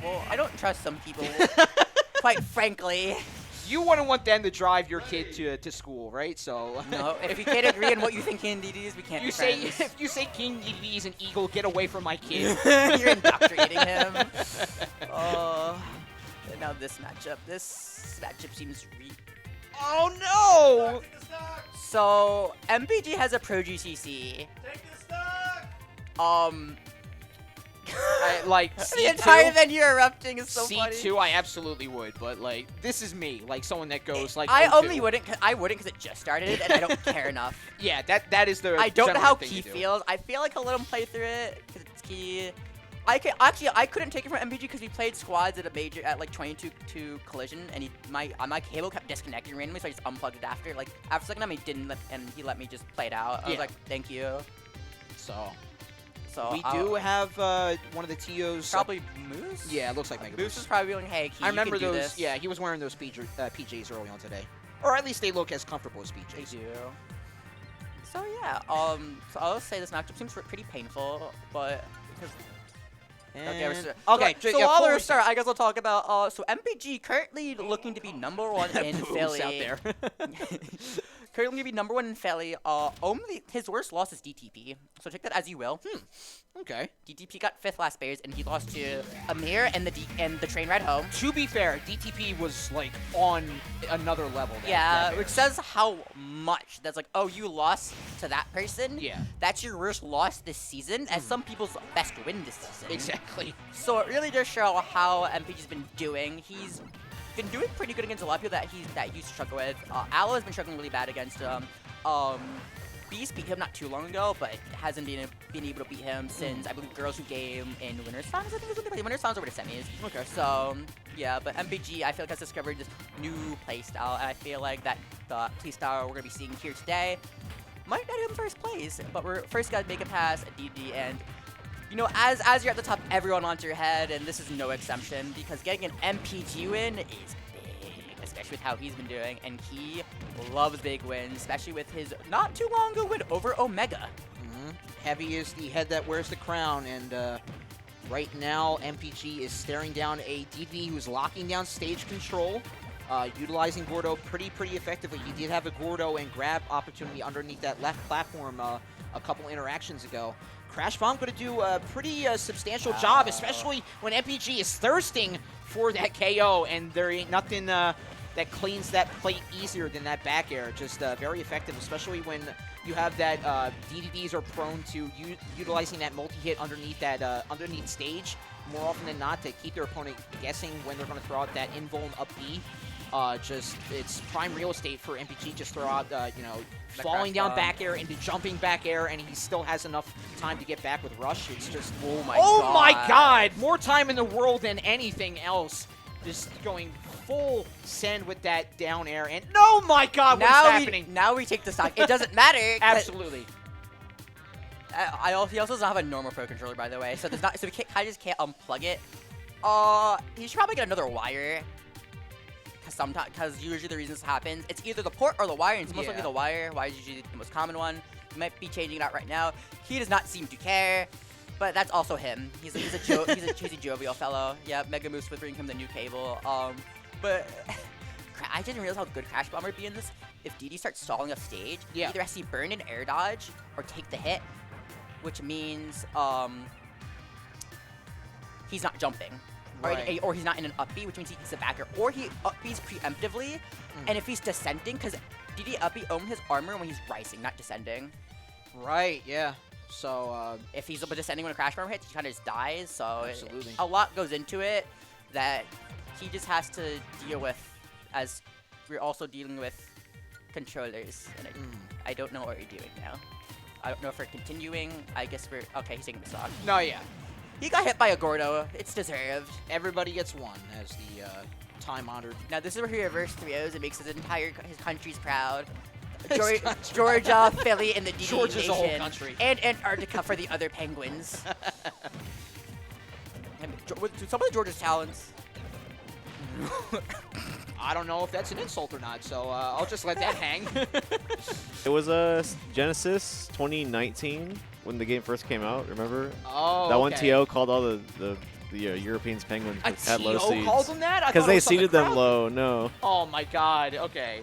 Well, I don't trust some people, quite frankly. You wouldn't want them to drive your kid to school, right? So No, if we can't agree on what you think King Dedede is, we can't you be say friends. if you say King Dedede is an eagle, get away from my kid. You're indoctrinating him. Now this matchup seems Oh no! So MPG has a Pro GCC. I, like The C2, entire venue erupting is so funny. C2, I absolutely would, but like this is me, like someone that goes like. I 0-2. only wouldn't. I wouldn't because it just started and I don't care enough. Yeah, that is the. I don't know general how thing Key to do. feels. I feel like I'll let him play through it because it's Key. I couldn't take it from MPG because we played squads at like 22 collision, and my cable kept disconnecting randomly, so I just unplugged it after. Like after second time, he let me just play it out. I was like, thank you. So We do have one of the TOs. probably Moose. Yeah, it looks like Mega Moose is probably going, hey, Key, I remember you can do those. this. Yeah, he was wearing those PJs early on today, or at least they look as comfortable as They PJs. do. So yeah, so I'll say this matchup seems pretty painful, but because Okay, so yeah, while before we we start, I guess I'll talk about so MPG currently looking to be #1 in Booze Philly. out there. Currently to be #1 in Philly. Only his worst loss is DTP. So take that as you will. Okay. DTP got 5th last phase, and he lost to Amir and the train ride home. To be fair, DTP was like on another level. Yeah, which says how much. That's like, oh, you lost to that person? Yeah. That's your worst loss this season, as some people's best win this season. Exactly. So it really does show how MPG's been doing. He's been doing pretty good against a lot of people that he used to struggle with. Aloe has been struggling really bad against him. Beast beat him not too long ago, but hasn't been able to beat him since, I believe, Girls Who Game in Winter Songs. I think it was when they played Winter Songs over to semis. Okay. So, yeah, but MPG, I feel like, has discovered this new playstyle, and I feel like that the playstyle we're going to be seeing here today might not even first place, but we're first got to make it past DD, and you know, as you're at the top, everyone wants your head, and this is no exception, because getting an MPG win is big, especially with how he's been doing, and he loves big wins, especially with his not too long ago win over Omega. Heavy is the head that wears the crown, and right now MPG is staring down a DD who's locking down stage control, utilizing Gordo pretty effectively. He did have a Gordo and grab opportunity underneath that left platform a couple interactions ago. Crash Bomb going to do a pretty substantial job, especially when MPG is thirsting for that KO, and there ain't nothing that cleans that plate easier than that back air. Just very effective, especially when you have that DDDs are prone to utilizing that multi-hit underneath that underneath stage more often than not to keep their opponent guessing when they're going to throw out that invuln up B. Just it's prime real estate for MPG. Just throw out, you know, falling down back air into jumping back air, and he still has enough time to get back with rush. It's just Oh my god, more time in the world than anything else. Just going full send with that down air, and oh my god, what's happening? Now we take the stock. It doesn't matter. Absolutely. He also doesn't have a normal pro controller, by the way, so there's not. So I just can't unplug it. He should probably get another wire. Because usually the reason this happens, it's either the port or the wire, and it's most likely the wire. Wire is usually the most common one. He might be changing it out right now. He does not seem to care, but that's also him. He's a choosy jovial fellow. Yeah, Mega Moose would bring him the new cable. But I didn't realize how good Crash Bomber would be in this. If DD starts stalling off stage, he either has to burn an air dodge or take the hit, which means he's not jumping. Right. Or he's not in an up B, which means he's a backer. Or he up B's preemptively, and if he's descending, because DD up B owns his armor when he's rising, not descending. Right, yeah. So, if he's descending when a Crash Bomber hits, he kind of just dies, so absolutely. A lot goes into it that he just has to deal with, as we're also dealing with controllers, and I don't know what we're doing now. I don't know if we're continuing. I guess we're... Okay, he's taking the stock. No, yeah. He got hit by a Gordo. It's deserved. Everybody gets one, as the time-honored. Now, this is where he reverse 3-0s. It makes his country's proud. Georgia, Philly, and the DD Georgia's Nation. a whole country. And Antarctica for the other Penguins. Some of the Georgia's talents. I don't know if that's an insult or not, so I'll just let that hang. It was Genesis 2019 when the game first came out, remember? Oh, that one okay. TO called all the the Europeans Penguins A had low TO seeds. called them that? I Because thought it they was on the seeded them crowd. low. No. Oh my god. Okay.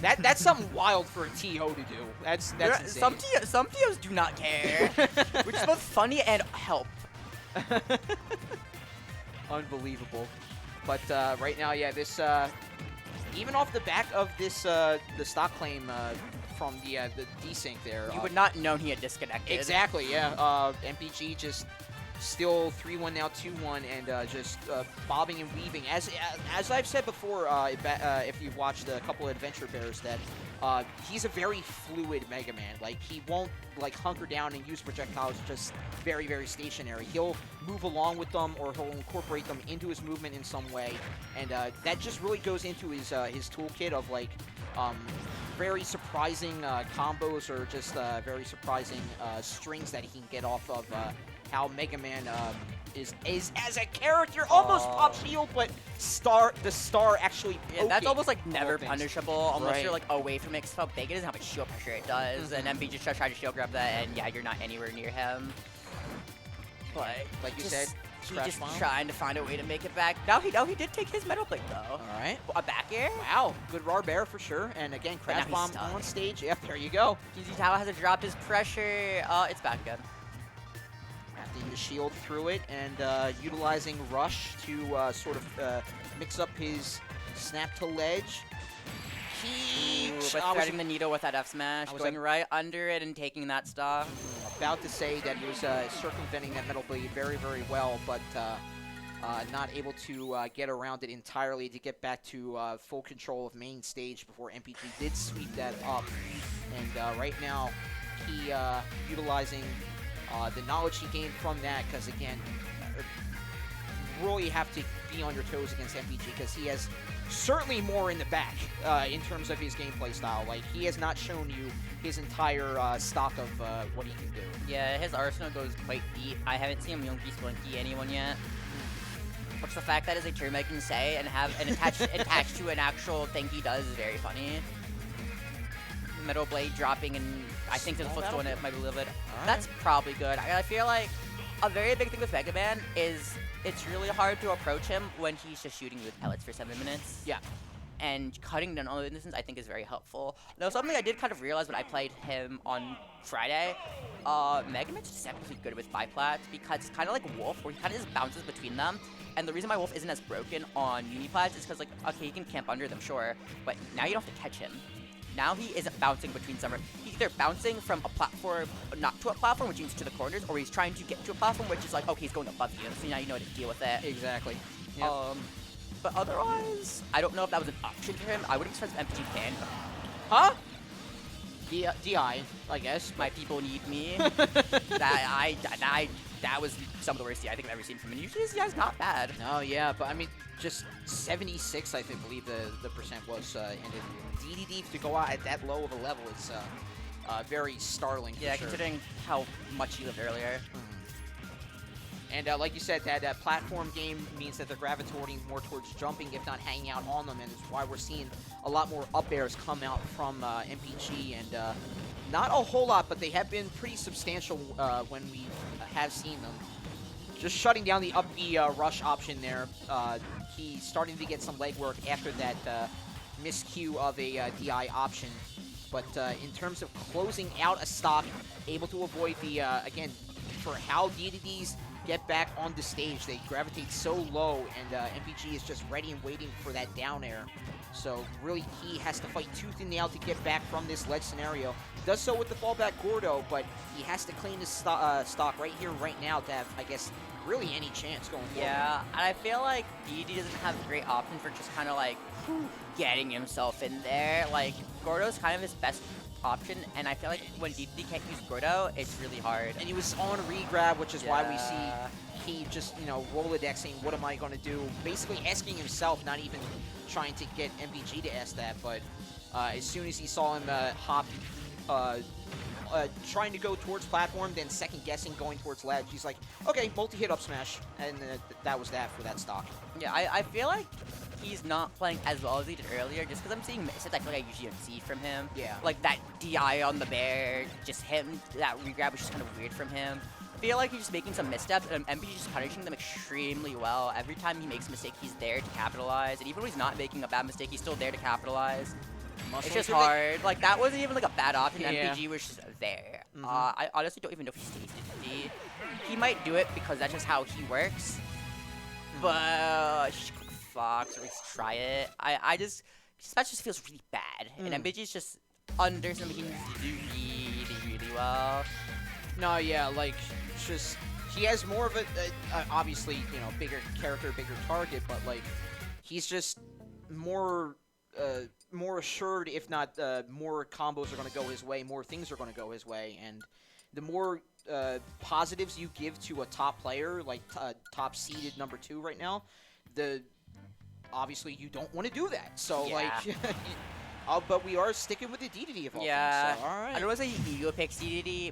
That's something wild for a TO to do. That's insane. Some TOs do not care, which is both funny and help. Unbelievable. But right now, yeah, this even off the back of this the stock claim from the desync there. You would not know he had disconnected. Exactly, yeah. MPG just still 3-1 now, 2-1, and just bobbing and weaving. As I've said before, if you've watched a couple of Adventure Bears, that he's a very fluid Mega Man. Like, he won't like hunker down and use projectiles just very, very stationary. He'll move along with them, or he'll incorporate them into his movement in some way, and that just really goes into his toolkit of like very surprising combos, or just very surprising strings that he can get off of how Mega Man is as a character, almost pop shield, but the star actually Yeah, that's poking almost like all never things. punishable unless Right. you're like away from it. Because how big it is and how much shield pressure it does, and MB just tried to shield grab that, and yeah, you're not anywhere near him. But Like you just- said, he Crash just Bomb. trying to find a way to make it back. Now he did take his metal plate though. All right. A back air. Wow, good raw bear for sure. And again, But now Crash he's Bomb stuck. on stage. Yep, there you go. Tower hasn't dropped his pressure. It's back again. Wrapping the shield through it and utilizing Rush to sort of mix up his snap to ledge. He But I was threading the needle with that F smash, I was going right under it and taking that stock. about to say that he was circumventing that metal blade very, very well, but not able to get around it entirely to get back to full control of main stage before MPG did sweep that up. And right now, he utilizing the knowledge he gained from that, because again, really have to be on your toes against MPG, because he has certainly more in the back in terms of his gameplay style. Like, he has not shown you his entire stock of what he can do. Yeah, his arsenal goes quite deep. I haven't seen him Yonky Splinky anyone yet. Which the fact that is a term I can say and have and attached to an actual thing he does is very funny. Metal blade dropping and I think to the Small footstool and it battlefield. might be a little bit. All right. That's probably good. I feel like a very big thing with Mega Man is it's really hard to approach him when he's just shooting you with pellets for 7 minutes. Yeah. And cutting down on the distance, I think, is very helpful. Now, something I did kind of realize when I played him on Friday, Mega Man's deceptively good with biplats because it's kind of like Wolf, where he kind of just bounces between them. And the reason why Wolf isn't as broken on uniplats is because, like, okay, he can camp under them, sure, but now you don't have to catch him. Now he isn't bouncing between some. He's either bouncing from a platform, not to a platform, which means to the corners, or he's trying to get to a platform, which is like, okay, he's going above you, so now you know how to deal with it. Exactly. Yep. But otherwise, I don't know if that was an option for him. I would expect MPG can. Huh? DI, I guess. My people need me. That was some of the worst DI I think I've ever seen from him. Usually his DI's not bad. No, yeah, but I mean, just 76, I think, believe the percent was, and DDD to go out at that low of a level is very startling. Yeah, for sure. considering how much he lived earlier. And like you said, that platform game means that they're gravitating more towards jumping, if not hanging out on them, and it's why we're seeing a lot more up airs come out from MPG, and not a whole lot, but they have been pretty substantial when we have seen them. Just shutting down the up B rush option there. He's starting to get some legwork after that miscue of a DI option. But in terms of closing out a stock, able to avoid the, again, for how DDDs get back on the stage, they gravitate so low, and MPG is just ready and waiting for that down air. So really, he has to fight tooth and nail to get back from this ledge scenario. Does so with the fallback Gordo, but he has to clean his stock right here, right now, to have, I guess, really any chance going forward. Yeah, and I feel like DD doesn't have a great option for just kind of like getting himself in there. Like, Gordo's kind of his best option, and I feel like when DD can't use Gordo, it's really hard. And he was on regrab, which is why we Yeah. see he just, Rolodexing, what am I going to do? Basically asking himself, not even trying to get MPG to ask that, but as soon as he saw him hop, trying to go towards platform, then second guessing going towards ledge, he's like, okay, multi-hit up smash, and that was that for that stock. Yeah, I feel like he's not playing as well as he did earlier, just because I'm seeing misses I feel like I usually don't see from him. Yeah. Like that DI on the bear, just him, that regrab was just kind of weird from him. feel like he's just making some missteps, and MPG just punishing them extremely well. Every time he makes a mistake, he's there to capitalize, and even when he's not making a bad mistake, he's still there to capitalize. It's just hard. Like, that wasn't even like a bad option. Yeah. MPG was just there. I honestly don't even know if he stays Dedede. He might do it because that's just how he works. But just click Fox or at least try it. This match just feels really bad. And MPG's just under something he needs to do really well. No, yeah, like, just, he has more of a obviously, you know, bigger character, bigger target, but, like, he's just more assured, if not more combos are going to go his way, more things are going to go his way, and the more positives you give to a top player, like top seeded #2 right now, obviously you don't want to do that. So, like, but we are sticking with the Dedede of all things, so, all right. I don't want to say he ego picks Dedede.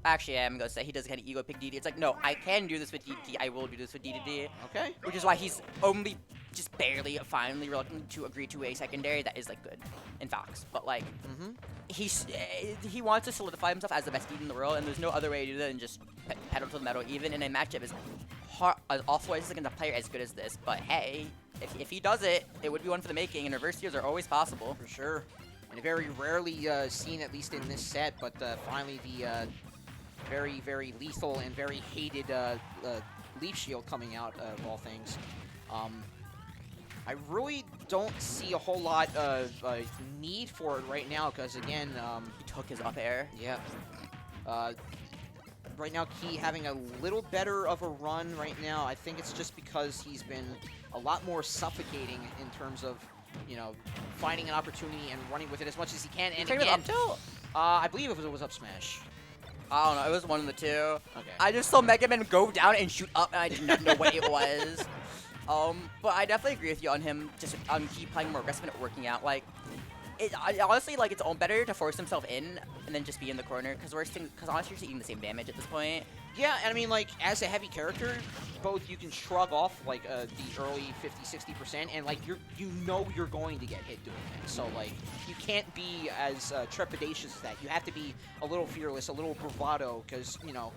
Actually, I'm going to say he doesn't kind of ego pick Dedede. It's like, no, I can do this with Dedede. I will do this with Dedede. Okay. Which is why he's only just barely, finally reluctant to agree to a secondary that is, like, good in Fox. But, like, he wants to solidify himself as the best Dedede in the world, and there's no other way to do that than just pedal to the metal, even in a matchup as awful as against a player as good as this. But, hey, if he does it, it would be one for the making, and reverse steals are always possible. For sure. And very rarely seen, at least in this set, but finally the very, very lethal and very hated Leaf Shield coming out of all things. I really don't see a whole lot of need for it right now because, again... he took his up air. Yeah. Right now, Key having a little better of a run right now. I think it's just because he's been a lot more suffocating in terms of, you know, finding an opportunity and running with it as much as he can. And again, up tilt? I believe it was up smash. I don't know. It was one of the two. Okay. I just saw Mega Man go down and shoot up, and I did not know what it was. But I definitely agree with you on him just keep playing more aggressive and it working out. Like, honestly, like, it's better to force himself in and then just be in the corner, because honestly, you're eating the same damage at this point. Yeah, and I mean, like, as a heavy character, both you can shrug off, like, the early 50-60%, and, like, you know you're going to get hit doing that. So, like, you can't be as trepidatious as that. You have to be a little fearless, a little bravado, because, you know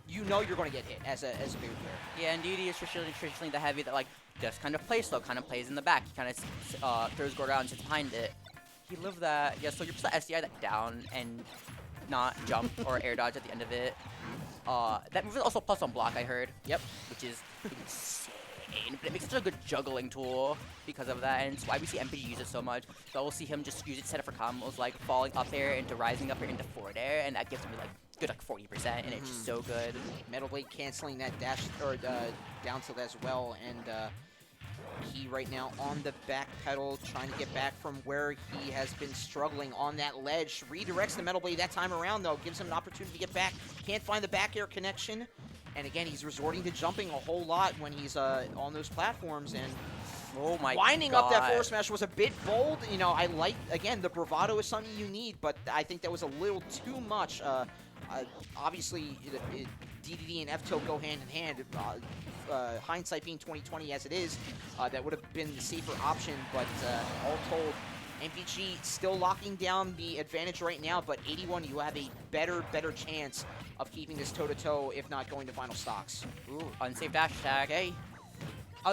you're going to get hit as a bigger player. Yeah, and Dedede is traditionally the heavy that, like, just kind of plays slow, kind of plays in the back. He kind of throws Gordo out and sits behind it. He lived that. Yeah, so you're supposed to SDI that down and not jump or air dodge at the end of it. That move is also plus on block, I heard. Yep. Which is insane. But it makes it such a good juggling tool because of that, and it's why we see MPG use it so much. So we'll see him just use it set up for combos, like falling up air into rising up air into forward air, and that gives him like good like 40%, and it's just so good. Metal Blade canceling that dash or down tilt as well, and he right now on the back pedal, trying to get back from where he has been struggling on that ledge. Redirects the Metal Blade that time around, though. Gives him an opportunity to get back. Can't find the back air connection. And again, he's resorting to jumping a whole lot when he's on those platforms. And oh my winding God. up that forward smash was a bit bold. You know, I like, again, the bravado is something you need, but I think that was a little too much. Obviously, Dedede and F-Tilt go hand in hand. Hindsight being 2020 as it is, that would have been the safer option, but all told, MPG still locking down the advantage right now, but 81, you have a better chance of keeping this toe-to-toe, if not going to final stocks. Ooh, unsafe dash attack. Okay.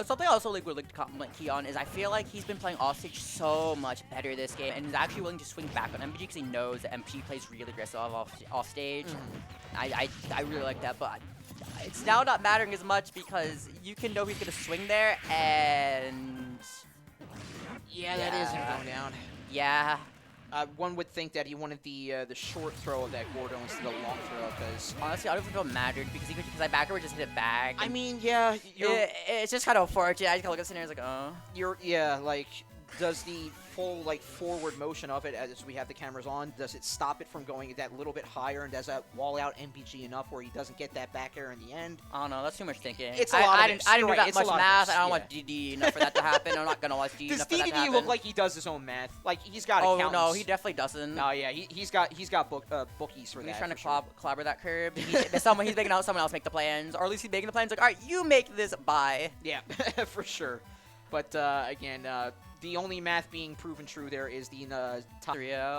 Something I also would like to compliment Key on is I feel like he's been playing offstage so much better this game, and is actually willing to swing back on MPG because he knows that MPG plays really aggressive offstage. I really like that, but it's now not mattering as much because you can know he's going to swing there, and yeah, that is going down. Yeah. One would think that he wanted the short throw of that Gordo instead of long throw, because honestly, I don't think it mattered because I backer would just hit it back. I mean, yeah, it's just kind of unfortunate. I just look at the scenario and like, yeah, like, does the full like forward motion of it as we have the cameras on, does it stop it from going that little bit higher, and does that wall out MPG enough where he doesn't get that back air in the end? I don't know. That's too much thinking. It's a lot I of didn't do that much math. I don't want yeah. Dedede enough for that to happen. I'm not gonna watch Dedede enough for that to happen. Does Dedede look like he does his own math? Like, he's got accountants. Oh no, he definitely doesn't. No, yeah, he's got bookies for that. He's trying to sure. clobber that curb. He's making out someone else make the plans, or at least he's making the plans. Like, all right, you make this. Bye. Yeah, for sure. But again, the only math being proven true there is the top.